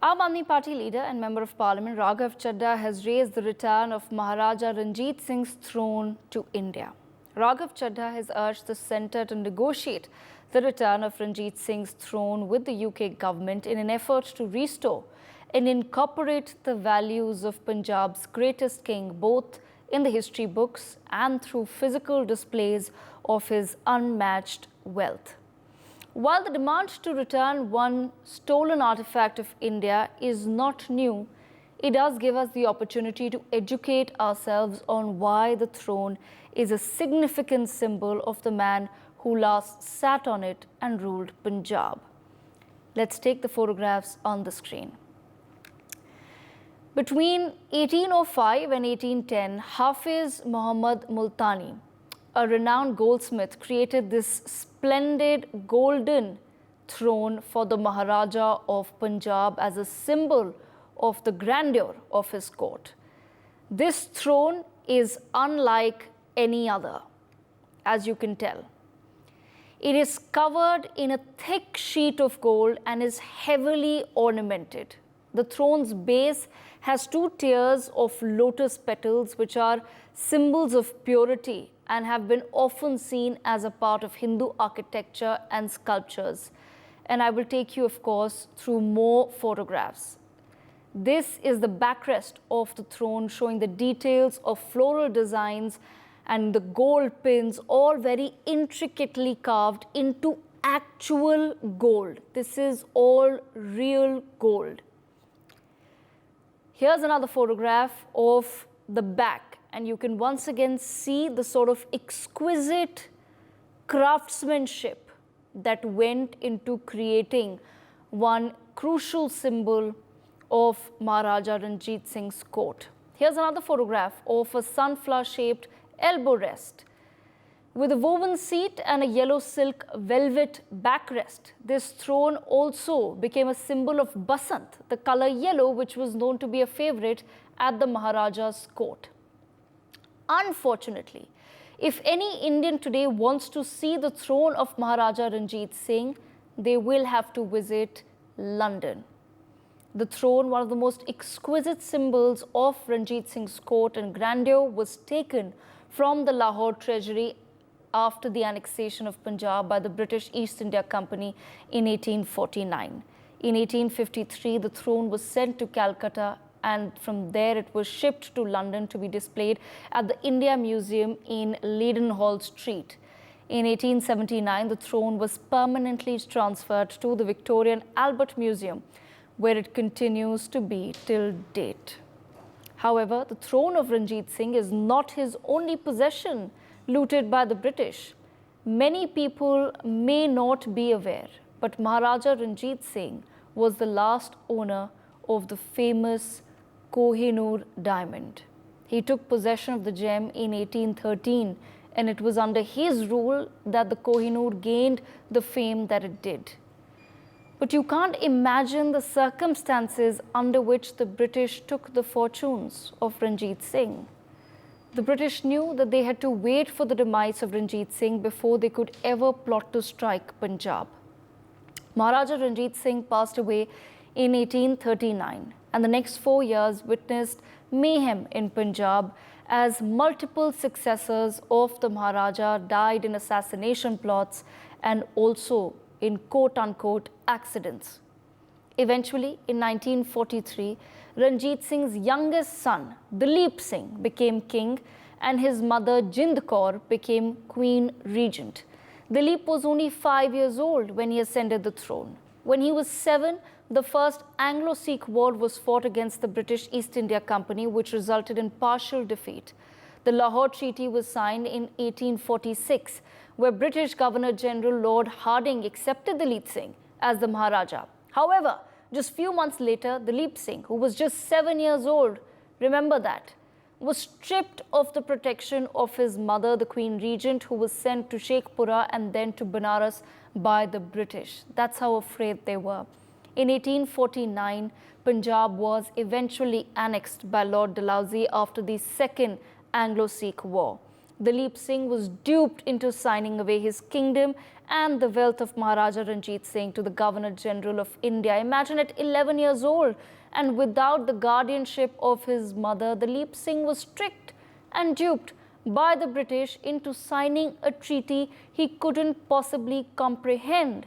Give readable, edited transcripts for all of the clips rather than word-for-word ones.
Aadmi party leader and member of parliament Raghav Chaddha has raised the return of Maharaja Ranjit Singh's throne to India. Raghav Chaddha has urged the centre to negotiate the return of Ranjit Singh's throne with the UK government in an effort to restore and incorporate the values of Punjab's greatest king, both in the history books and through physical displays of his unmatched wealth. While the demand to return one stolen artifact of India is not new, it does give us the opportunity to educate ourselves on why the throne is a significant symbol of the man who last sat on it and ruled Punjab. Let's take the photographs on the screen. Between 1805 and 1810, Hafiz Muhammad Multani, a renowned goldsmith, created this splendid golden throne for the Maharaja of Punjab as a symbol of the grandeur of his court. This throne is unlike any other, as you can tell. It is covered in a thick sheet of gold and is heavily ornamented. The throne's base has two tiers of lotus petals, which are symbols of purity and have been often seen as a part of Hindu architecture and sculptures. And I will take you, of course, through more photographs. This is the backrest of the throne, showing the details of floral designs and the gold pins, all very intricately carved into actual gold. This is all real gold. Here's another photograph of the back, and you can once again see the sort of exquisite craftsmanship that went into creating one crucial symbol of Maharaja Ranjit Singh's court. Here's another photograph of a sunflower-shaped elbow rest with a woven seat and a yellow silk velvet backrest. This throne also became a symbol of Basant, the color yellow, which was known to be a favorite at the Maharaja's court. Unfortunately, if any Indian today wants to see the throne of Maharaja Ranjit Singh, they will have to visit London. The throne, one of the most exquisite symbols of Ranjit Singh's court and grandeur, was taken from the Lahore treasury after the annexation of Punjab by the British East India Company in 1849. In 1853, the throne was sent to Calcutta, and from there it was shipped to London to be displayed at the India Museum in Leadenhall Street. In 1879, the throne was permanently transferred to the Victorian Albert Museum, where it continues to be till date. However, the throne of Ranjit Singh is not his only possession looted by the British. Many people may not be aware, but Maharaja Ranjit Singh was the last owner of the famous Kohinoor diamond. He took possession of the gem in 1813, and it was under his rule that the Kohinoor gained the fame that it did. But you can't imagine the circumstances under which the British took the fortunes of Ranjit Singh. The British knew that they had to wait for the demise of Ranjit Singh before they could ever plot to strike Punjab. Maharaja Ranjit Singh passed away in 1839, and the next 4 years witnessed mayhem in Punjab as multiple successors of the Maharaja died in assassination plots and also in quote-unquote accidents. Eventually, in 1943, Ranjit Singh's youngest son, Dalip Singh, became king, and his mother, Jind Kaur, became Queen Regent. Dalip was only 5 years old when he ascended the throne. When he was 7, the First Anglo-Sikh War was fought against the British East India Company, which resulted in partial defeat. The Lahore Treaty was signed in 1846, where British Governor-General Lord Hardinge accepted Dalip Singh as the Maharaja. However, just few months later, Dalip Singh, who was just 7 years old, remember that, was stripped of the protection of his mother, the Queen Regent, who was sent to Sheikhpura and then to Banaras by the British. That's how afraid they were. In 1849, Punjab was eventually annexed by Lord Dalhousie after the Second Anglo-Sikh War. Dalip Singh was duped into signing away his kingdom and the wealth of Maharaja Ranjit Singh to the Governor General of India. Imagine at 11 years old and without the guardianship of his mother, Dalip Singh was tricked and duped by the British into signing a treaty he couldn't possibly comprehend.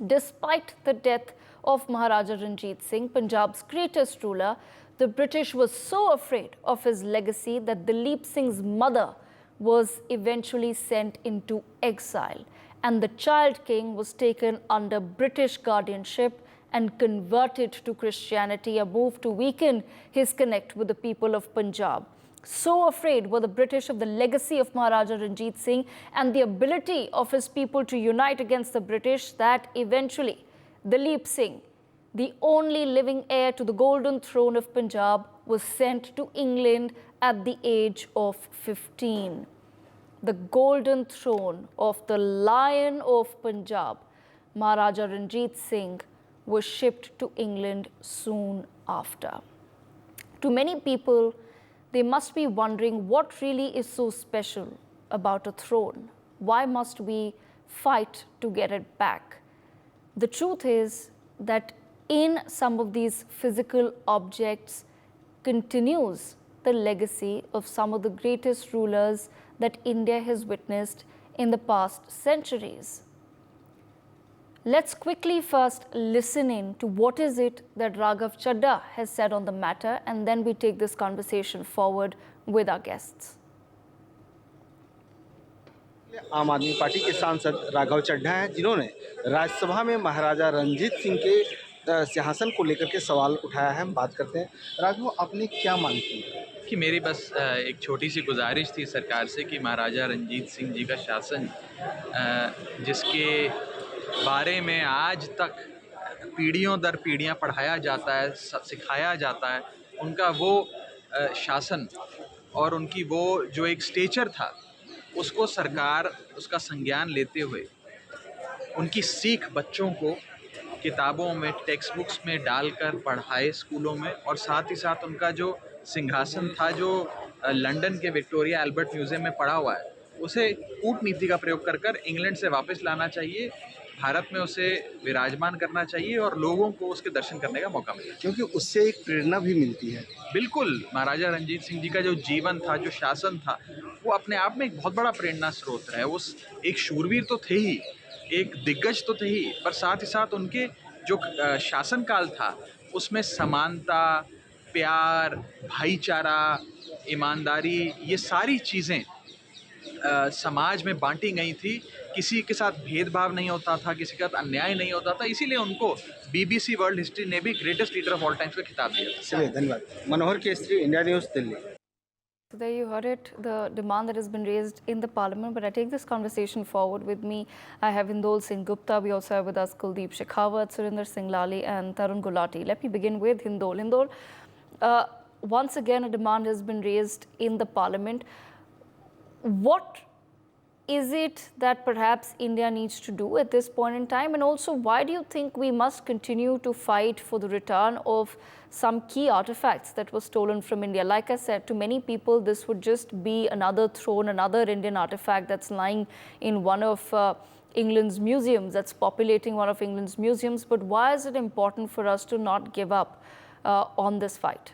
Despite the death of Maharaja Ranjit Singh, Punjab's greatest ruler, the British were so afraid of his legacy that Dalip Singh's mother was eventually sent into exile, and the child king was taken under British guardianship and converted to Christianity, a move to weaken his connect with the people of Punjab. So afraid were the British of the legacy of Maharaja Ranjit Singh and the ability of his people to unite against the British that eventually Dalip Singh, the only living heir to the golden throne of Punjab, was sent to England at the age of 15. The golden throne of the Lion of Punjab, Maharaja Ranjit Singh, was shipped to England soon after. To many people, they must be wondering what really is so special about a throne. Why must we fight to get it back? The truth is that in some of these physical objects continues the legacy of some of the greatest rulers that India has witnessed in the past centuries. Let's quickly first listen in to what is it that Raghav Chaddha has said on the matter, and then we take this conversation forward with our guests. आम आदमी party के सांसद राघव चड्ढा हैं, जिन्होंने राज्यसभा में महाराजा रंजीत सिंह के सिंहासन को लेकर के सवाल उठाया है। हम बात करते हैं। राघव, आपने क्या मांग की? कि मेरी बस एक छोटी सी गुजारिश थी सरकार से कि महाराजा रंजीत सिंह जी का शासन, जिसके बारे में आज तक पीढ़ियों दर पीढ़ियाँ पढ़ाया जाता है, सिखाया जाता है, उनका वो शासन और उनकी वो जो एक स्टेचर था, उसको सरकार उसका संज्ञान लेते हुए उनकी सीख बच्चों को किताबों में, टेक्स्ट बुक्स में डालकर पढ़ाए स्कूलों में, और साथ ही साथ उनका जो सिंहासन था जो लंदन के विक्टोरिया एल्बर्ट म्यूज़ियम में पड़ा हुआ है, उसे कूटनीति का प्रयोग कर कर इंग्लैंड से वापस लाना चाहिए, भारत में उसे विराजमान करना चाहिए और लोगों को उसके दर्शन करने का मौका मिले, क्योंकि उससे एक प्रेरणा भी मिलती है। बिल्कुल, महाराजा रंजीत सिंह जी का जो जीवन था, जो शासन था, वो अपने आप में एक बहुत बड़ा प्रेरणा स्रोत है। वो एक शूरवीर तो थे ही, एक दिग्गज तो थे ही, पर साथ ही साथ उनके जो शासनकाल था उसमें समानता, प्यार, भाईचारा, ईमानदारी, ये सारी चीज़ें समाज में बांटी गई थी। किसी के साथ भेदभाव नहीं होता था, किसी के साथ अन्याय नहीं होता था, इसीलिए उनको BBC वर्ल्ड हिस्ट्री ने भी greatest leader of all times का खिताब दिया था। चलिए, धन्यवाद। Manohar Kesari, India news, Delhi. So there you heard it, the demand that has been raised in the parliament. But I take this conversation forward. With me, I have Hindol Singh Gupta. We also have with us Kuldeep Shekhawat, Surinder Singh Lali, and Tarun Gulati. Let me begin with Hindol. Hindol, once again, a demand has been raised in the parliament. What is it that perhaps India needs to do at this point in time? And also, why do you think we must continue to fight for the return of some key artifacts that were stolen from India? Like I said, to many people, this would just be another throne, another Indian artifact that's lying in one of England's museums, that's populating one of England's museums. But why is it important for us to not give up on this fight?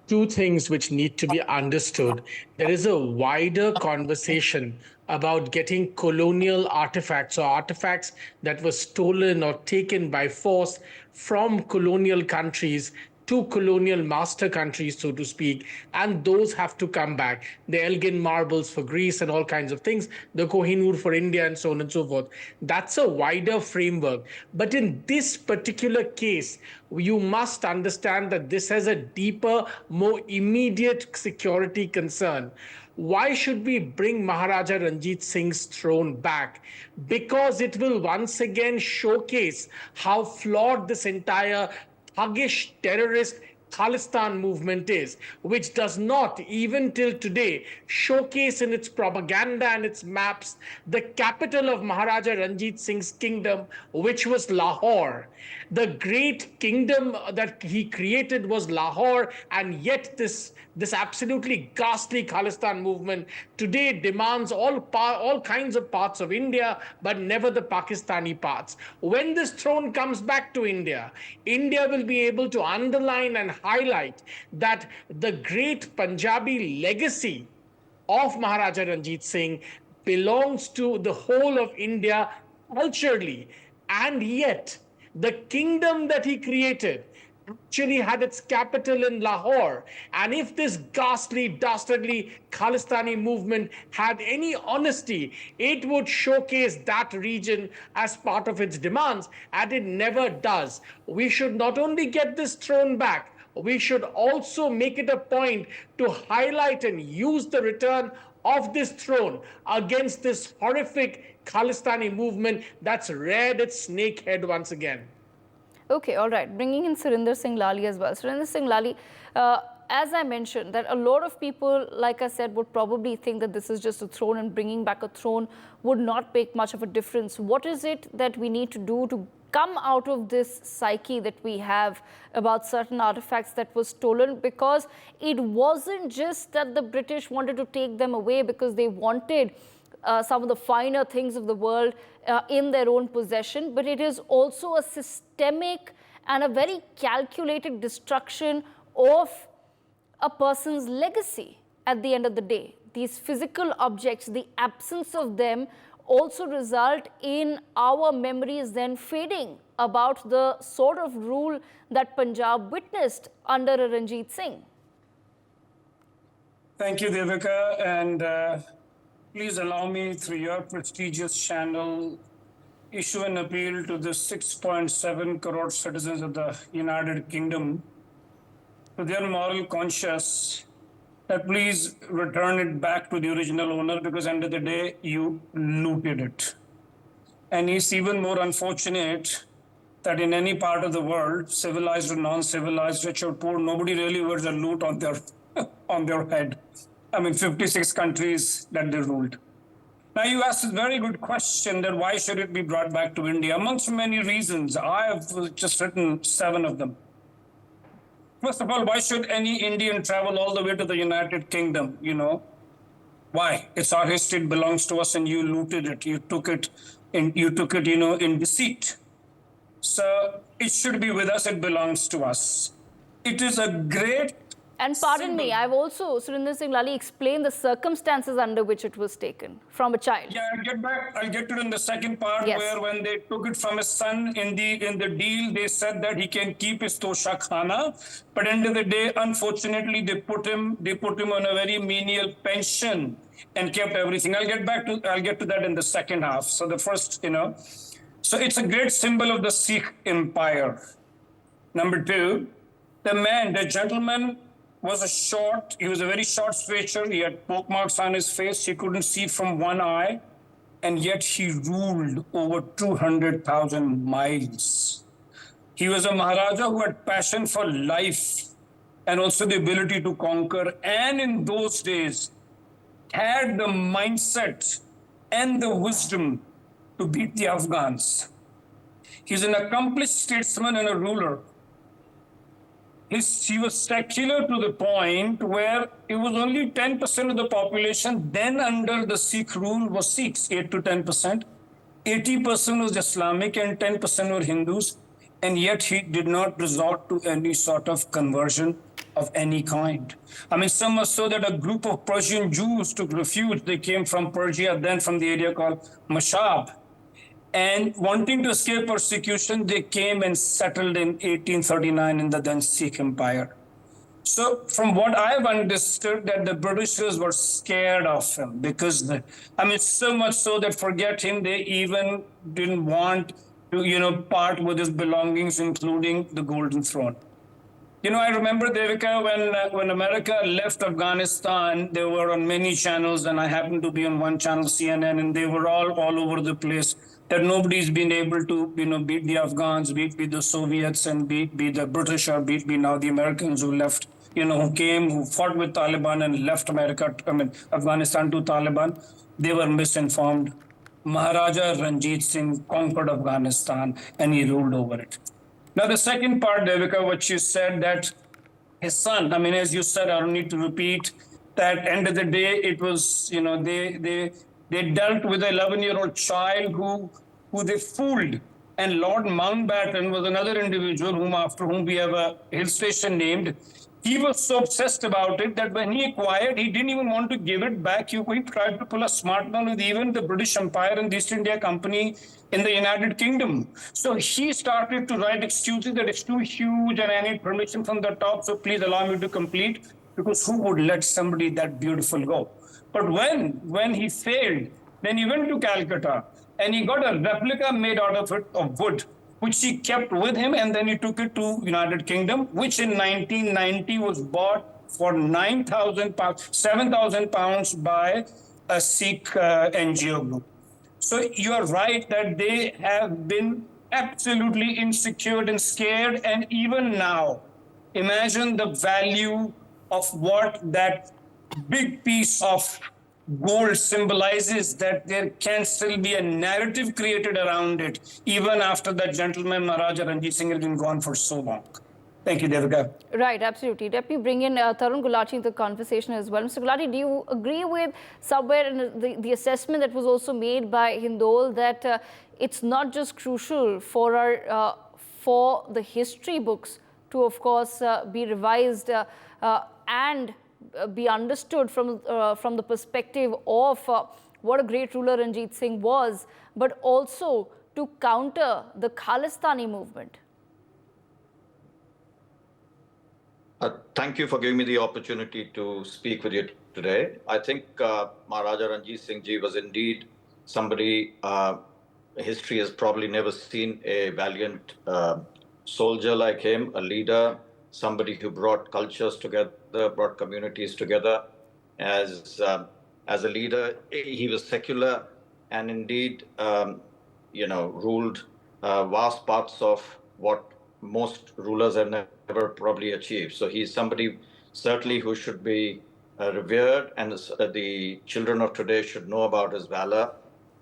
Two things which need to be understood. There is a wider conversation about getting colonial artifacts or artifacts that were stolen or taken by force from colonial countries to colonial master countries, so to speak, and those have to come back. The Elgin marbles for Greece and all kinds of things, the Kohinoor for India and so on and so forth. That's a wider framework. But in this particular case, you must understand that this has a deeper, more immediate security concern. Why should we bring Maharaja Ranjit Singh's throne back? Because it will once again showcase how flawed this entire thuggish terrorist Khalistan movement is, which does not, even till today, showcase in its propaganda and its maps the capital of Maharaja Ranjit Singh's kingdom, which was Lahore. The great kingdom that he created was Lahore, and yet this absolutely ghastly Khalistan movement today demands all kinds of parts of India, but never the Pakistani parts. When this throne comes back to India, India will be able to underline and highlight that the great Punjabi legacy of Maharaja Ranjit Singh belongs to the whole of India culturally, and yet the kingdom that he created actually had its capital in Lahore. And if this ghastly, dastardly Khalistani movement had any honesty, it would showcase that region as part of its demands, and it never does. We should not only get this throne back, we should also make it a point to highlight and use the return of this throne against this horrific Khalistani movement that's reared its snake head once again. Okay, all right. Bringing in Surinder Singh Lali as well. Surinder Singh Lali, as I mentioned, that a lot of people, like I said, would probably think that this is just a throne and bringing back a throne would not make much of a difference. What is it that we need to do to come out of this psyche that we have about certain artifacts that were stolen? Because it wasn't just that the British wanted to take them away because they wanted some of the finer things of the world in their own possession, but it is also a systemic and a very calculated destruction of a person's legacy at the end of the day. These physical objects, the absence of them, also result in our memories then fading about the sort of rule that Punjab witnessed under Ranjit Singh. Thank you, Devika, and please allow me, through your prestigious channel, issue an appeal to the 6.7 crore citizens of the United Kingdom, to their moral conscience, that please return it back to the original owner, because end of the day, you looted it. And it's even more unfortunate that in any part of the world, civilized or non-civilized, rich or poor, nobody really wears a loot on their on their head. I mean, 56 countries that they ruled. Now, you asked a very good question that why should it be brought back to India? Amongst many reasons. I have just written 7 of them. First of all, why should any Indian travel all the way to the United Kingdom? You know, why? It's our history, it belongs to us, and you looted it. You took it in deceit. So it should be with us, it belongs to us. It is a great And pardon me, I've also, Surinder Singh Lali, explained the circumstances under which it was taken from a child. Yeah, I'll get to it in the second part, yes, where when they took it from his son in the deal, they said that he can keep his tosha khana. But end of the day, unfortunately, they put him on a very menial pension and kept everything. I'll get to that in the second half. So the first, so it's a great symbol of the Sikh empire. Number 2, the gentleman he was a very short stature, he had poke marks on his face, he couldn't see from one eye, and yet he ruled over 200,000 miles. He was a Maharaja who had passion for life and also the ability to conquer, and in those days had the mindset and the wisdom to beat the Afghans. He's an accomplished statesman and a ruler. He was secular to the point where it was only 10% of the population then under the Sikh rule was Sikhs, 8 to 10%. 80% was Islamic and 10% were Hindus. And yet he did not resort to any sort of conversion of any kind. I mean, so much so that a group of Persian Jews took refuge. They came from Persia, then from the area called Mashab. And wanting to escape persecution, they came and settled in 1839 in the then Sikh Empire. So from what I've understood, that the Britishers were scared of him because, so much so that forget him, they even didn't want to, part with his belongings, including the Golden Throne. I remember, Devika, when America left Afghanistan, they were on many channels, and I happened to be on one channel, CNN, and they were all over the place that nobody's been able to, beat the Afghans, beat the Soviets, and beat the British, or beat now the Americans who left, who came, who fought with Taliban and left Afghanistan to Taliban. They were misinformed. Maharaja Ranjit Singh conquered Afghanistan and he ruled over it. Now, the second part, Devika, what you said, that his son, as you said, I don't need to repeat, that end of the day, it was, they dealt with an 11-year-old child who they fooled. And Lord Mountbatten was another individual after whom we have a hill station named. He was so obsessed about it that when he acquired, he didn't even want to give it back. He tried to pull a smart one with even the British Empire and the East India Company in the United Kingdom. So he started to write excuses that it's too huge and I need permission from the top. So please allow me to complete, because who would let somebody that beautiful go? But when he failed, then he went to Calcutta and he got a replica made out of it of wood, which he kept with him, and then he took it to United Kingdom, which in 1990 was bought for 9,000 pounds, 7,000 pounds by a Sikh NGO group. So you are right that they have been absolutely insecure and scared, and even now, imagine the value of what that big piece of gold symbolizes, that there can still be a narrative created around it, even after that gentleman, Maharaja Ranjit Singh, has been gone for so long. Thank you, Devika. Right, absolutely. Let me bring in Tarun Gulati into the conversation as well. Mr. Gulati, do you agree with somewhere in the assessment that was also made by Hindol that it's not just crucial for our for the history books to, of course, be revised and be understood from the perspective of what a great ruler Ranjit Singh was, but also to counter the Khalistani movement? Thank you for giving me the opportunity to speak with you today. I think Maharaja Ranjit Singh Ji was indeed somebody, history has probably never seen a valiant soldier like him, a leader, somebody who brought cultures together, brought communities together. As a leader, he was secular and indeed, ruled vast parts of what most rulers have never probably achieved. So he's somebody certainly who should be revered, and the children of today should know about his valor,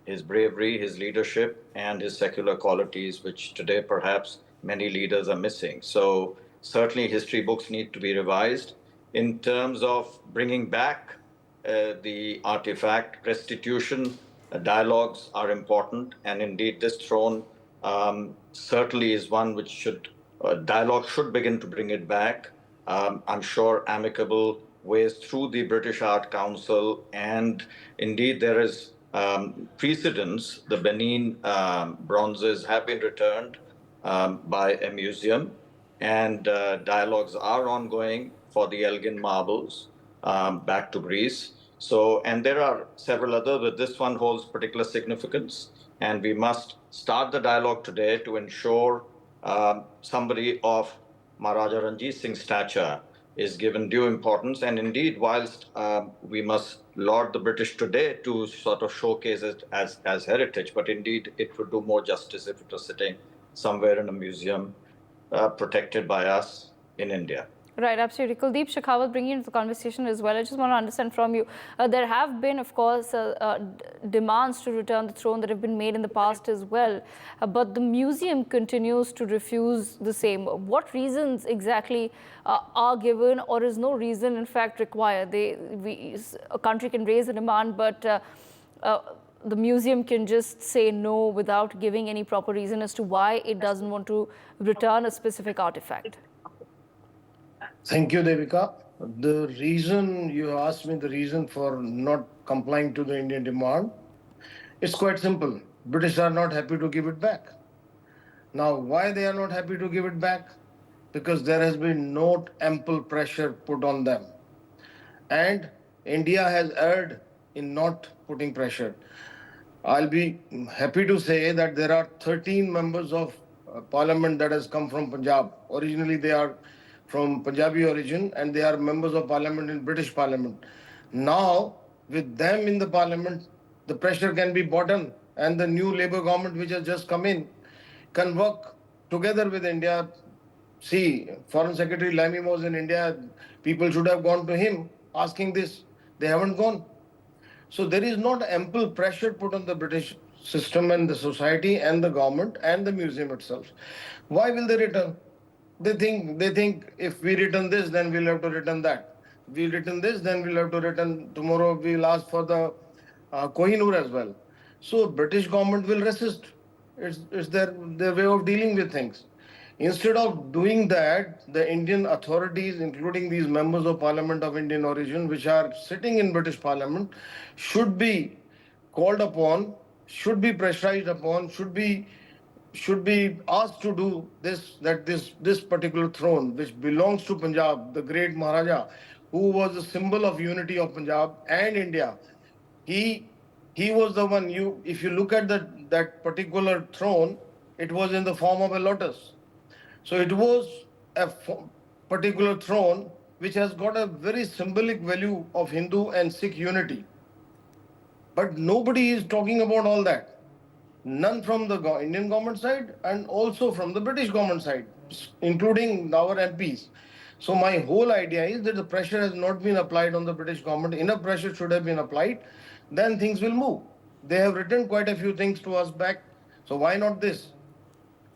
his bravery, his leadership, and his secular qualities, which today perhaps many leaders are missing. So certainly history books need to be revised in terms of bringing back the artifact. Restitution dialogues are important, and indeed this throne certainly is one which dialogue should begin to bring it back. I'm sure amicable ways through the British Art Council, and indeed there is precedence. The Benin bronzes have been returned by a museum, and dialogues are ongoing for the Elgin marbles back to Greece. So, and there are several others, but this one holds particular significance, and we must start the dialogue today to ensure somebody of Maharaja Ranjit Singh's stature is given due importance. And indeed, whilst we must laud the British today to sort of showcase it as heritage, but indeed it would do more justice if it was sitting somewhere in a museum protected by us in India. Right, absolutely. Kuldeep Shekhawat, bringing into the conversation as well. I just want to understand from you, there have been, of course, demands to return the throne that have been made in the past as well, but the museum continues to refuse the same. What reasons exactly are given, or is no reason in fact required? A country can raise a demand, but the museum can just say no without giving any proper reason as to why it doesn't want to return a specific artifact. Thank you, Devika. The reason you asked me, the reason for not complying to the Indian demand, it's quite simple. British are not happy to give it back. Now, why they are not happy to give it back? Because there has been no ample pressure put on them. And India has erred in not putting pressure. I'll be happy to say that there are 13 members of parliament that has come from Punjab. Originally, they are from Punjabi origin, and they are members of parliament in British parliament. Now, with them in the parliament, the pressure can be brought on and the new Labour government which has just come in can work together with India. See, Foreign Secretary Lammy was in India. People should have gone to him asking this. They haven't gone. So there is not ample pressure put on the British system and the society and the government and the museum itself. Why will they return? They think if we return this, then we'll have to return that. We return this, then we'll have to return tomorrow. We'll ask for the Kohinoor as well. So British government will resist. It's their way of dealing with things. Instead of doing that, the Indian authorities, including these members of Parliament of Indian origin, which are sitting in British Parliament, should be called upon, should be pressurized upon, should be asked to do this, that this particular throne, which belongs to Punjab, the great Maharaja, who was a symbol of unity of Punjab and India. He was the one. If you look at that particular throne, it was in the form of a lotus. So it was a particular throne which has got a very symbolic value of Hindu and Sikh unity. But nobody is talking about all that. None from the Indian government side and also from the British government side, including our MPs. So my whole idea is that the pressure has not been applied on the British government. Enough pressure should have been applied. Then things will move. They have written quite a few things to us back. So why not this?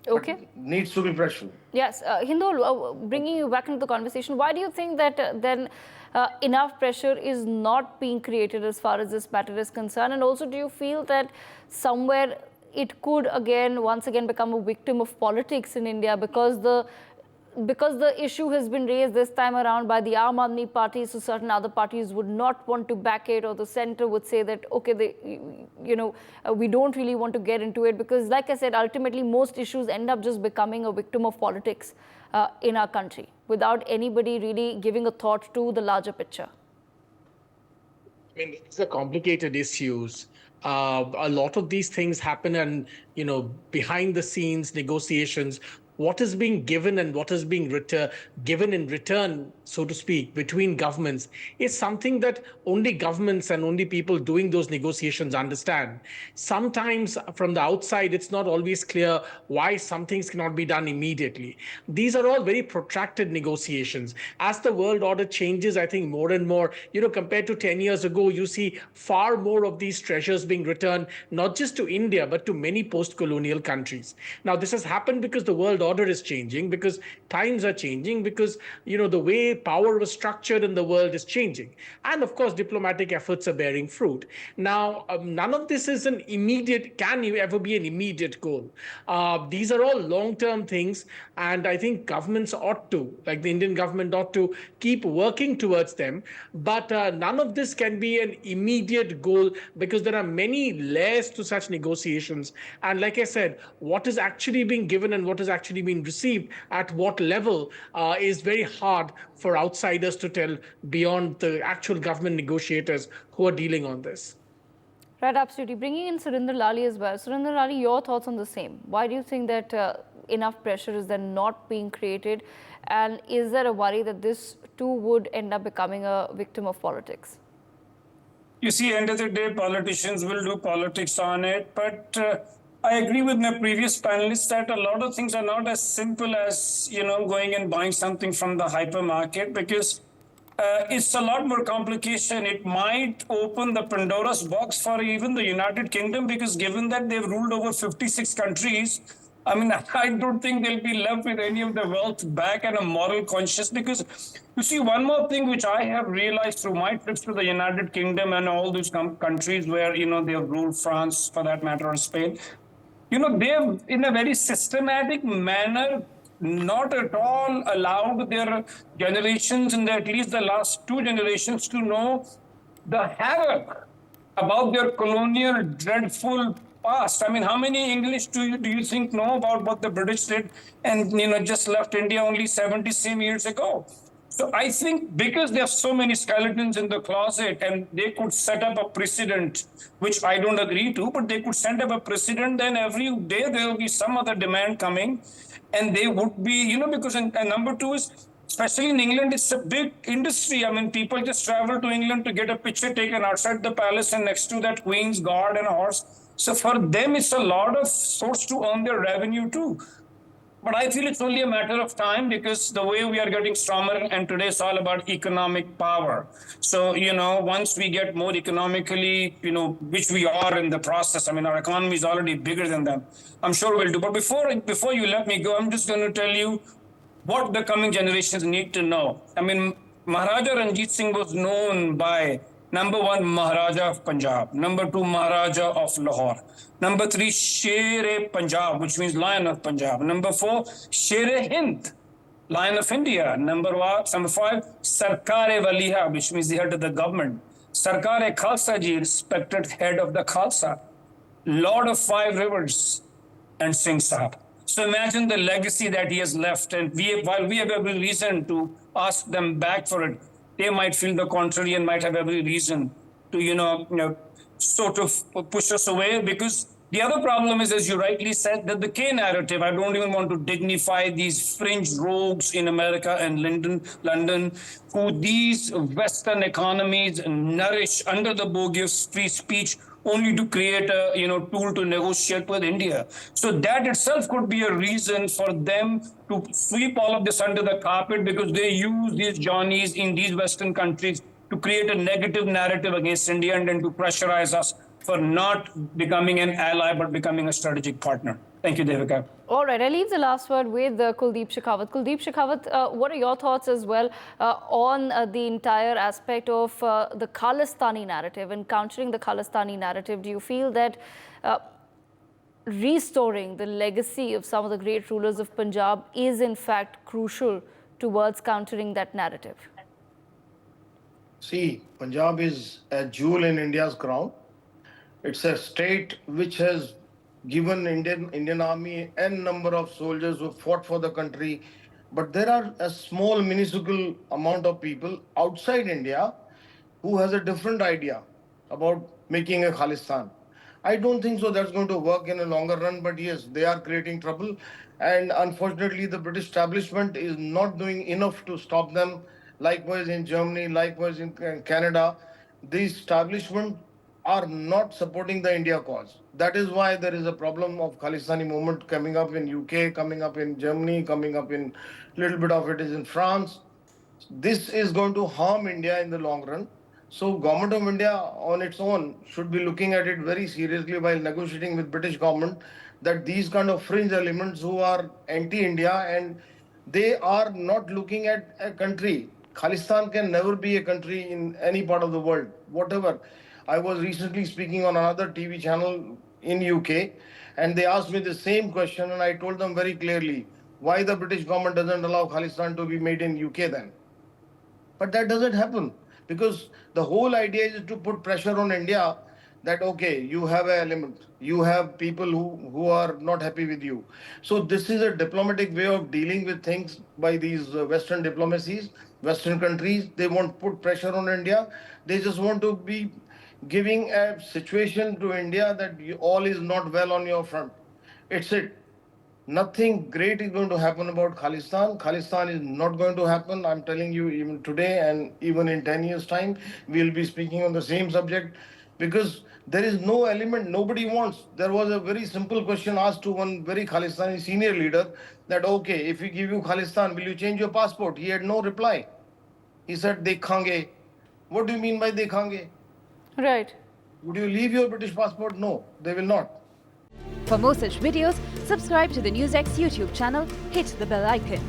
Okay. But needs to be pressure. Yes, Hindol, bringing you back into the conversation, why do you think that then enough pressure is not being created as far as this matter is concerned? And also, do you feel that somewhere it could once again become a victim of politics in India because the issue has been raised this time around by the Aadmi party, so certain other parties would not want to back it, or the centre would say that, okay, we don't really want to get into it, because like I said, ultimately most issues end up just becoming a victim of politics in our country without anybody really giving a thought to the larger picture. I mean, these are complicated issues. A lot of these things happen, and behind the scenes negotiations. What is being given and what is being given in return, so to speak, between governments is something that only governments and only people doing those negotiations understand. Sometimes from the outside, it's not always clear why some things cannot be done immediately. These are all very protracted negotiations. As the world order changes, I think more and more, compared to 10 years ago, you see far more of these treasures being returned, not just to India, but to many post-colonial countries. Now, this has happened because the world order is changing, because times are changing, because the way power was structured in the world is changing, and of course diplomatic efforts are bearing fruit. Now none of this is can ever be an immediate goal. These are all long-term things, and I think governments ought to, like the Indian government ought to, keep working towards them, but none of this can be an immediate goal, because there are many layers to such negotiations, and like I said, what is actually being given and what is actually being received at what level is very hard for outsiders to tell beyond the actual government negotiators who are dealing on this. Right, absolutely. Bringing in Surinder Lali as well. Surinder Lali, your thoughts on the same. Why do you think that enough pressure is then not being created? And is there a worry that this too would end up becoming a victim of politics? You see, end of the day, politicians will do politics on it, but I agree with my previous panelists that a lot of things are not as simple as, going and buying something from the hypermarket, because it's a lot more complication. It might open the Pandora's box for even the United Kingdom, because given that they've ruled over 56 countries, I mean, I don't think they'll be left with any of the wealth back and a moral conscience. Because you see, one more thing which I have realized through my trips to the United Kingdom and all those countries where, they have ruled, France for that matter, or Spain, they have in a very systematic manner not at all allowed their generations, in at least the last two generations, to know the havoc about their colonial dreadful past. I mean, how many English do you think know about what the British did and just left India only 70 some years ago? So I think because there are so many skeletons in the closet, and they could set up a precedent, which I don't agree to, but they could set up a precedent, then every day there will be some other demand coming, and they would be, because, and number two is, especially in England, it's a big industry. I mean, people just travel to England to get a picture taken outside the palace, and next to that Queen's Guard and a horse. So for them, it's a lot of source to earn their revenue too. But I feel it's only a matter of time because the way we are getting stronger, and today it's all about economic power. So, once we get more economically, which we are in the process, I mean, our economy is already bigger than them. I'm sure we'll do. But before you let me go, I'm just going to tell you what the coming generations need to know. I mean, Maharaja Ranjit Singh was known by number one, Maharaja of Punjab, number two, Maharaja of Lahore, number three, Sher-e Punjab, which means Lion of Punjab, number four, Sher-e Hind, Lion of India, number five, Sarkar-e-Waliha, which means the head of the government, Sarkar-e-Khalsa Ji, respected head of the Khalsa, Lord of Five Rivers, and Singh Sahab. So imagine the legacy that he has left, and while we have every reason to ask them back for it, they might feel the contrary and might have every reason to, sort of push us away. Because the other problem is, as you rightly said, that the K narrative, I don't even want to dignify these fringe rogues in America and London, who these Western economies nourish under the bogey of free speech, only to create a tool to negotiate with India. So that itself could be a reason for them to sweep all of this under the carpet, because they use these Johnnies in these Western countries to create a negative narrative against India and then to pressurize us for not becoming an ally but becoming a strategic partner. Thank you, Devika. All right, I leave the last word with Kuldeep Shekhawat. Kuldeep Shekhawat, what are your thoughts as well on the entire aspect of the Khalistani narrative and countering the Khalistani narrative? Do you feel that restoring the legacy of some of the great rulers of Punjab is in fact crucial towards countering that narrative? See, Punjab is a jewel in India's crown. It's a state which has given Indian Army n number of soldiers who fought for the country. But there are a small, minuscule amount of people outside India who has a different idea about making a Khalistan. I don't think so that's going to work in a longer run, but yes, they are creating trouble. And unfortunately, the British establishment is not doing enough to stop them. Likewise in Germany, likewise in Canada, these establishments are not supporting the India cause. That is why there is a problem of Khalistani movement coming up in UK, coming up in Germany, coming up in little bit of it is in France. This is going to harm India in the long run. So government of India on its own should be looking at it very seriously while negotiating with British government, that these kind of fringe elements who are anti-India and they are not looking at a country. Khalistan can never be a country in any part of the world, whatever. I was recently speaking on another TV channel in UK, and they asked me the same question, and I told them very clearly why the British government doesn't allow Khalistan to be made in UK then. But that doesn't happen, because the whole idea is to put pressure on India that, okay, you have an element, you have people who are not happy with you. So this is a diplomatic way of dealing with things by these Western diplomacies, Western countries. They won't put pressure on India. They just want to be giving a situation to India that all is not well on your front. It's it. Nothing great is going to happen about Khalistan. Khalistan is not going to happen. I'm telling you, even today and even in 10 years' time, we'll be speaking on the same subject, because there is no element nobody wants. There was a very simple question asked to one very Khalistani senior leader that, okay, if we give you Khalistan, will you change your passport? He had no reply. He said, dekhange. What do you mean by dekhange? Right. Would you leave your British passport? No, they will not. For more such videos, subscribe to the NewsX YouTube channel, hit the bell icon.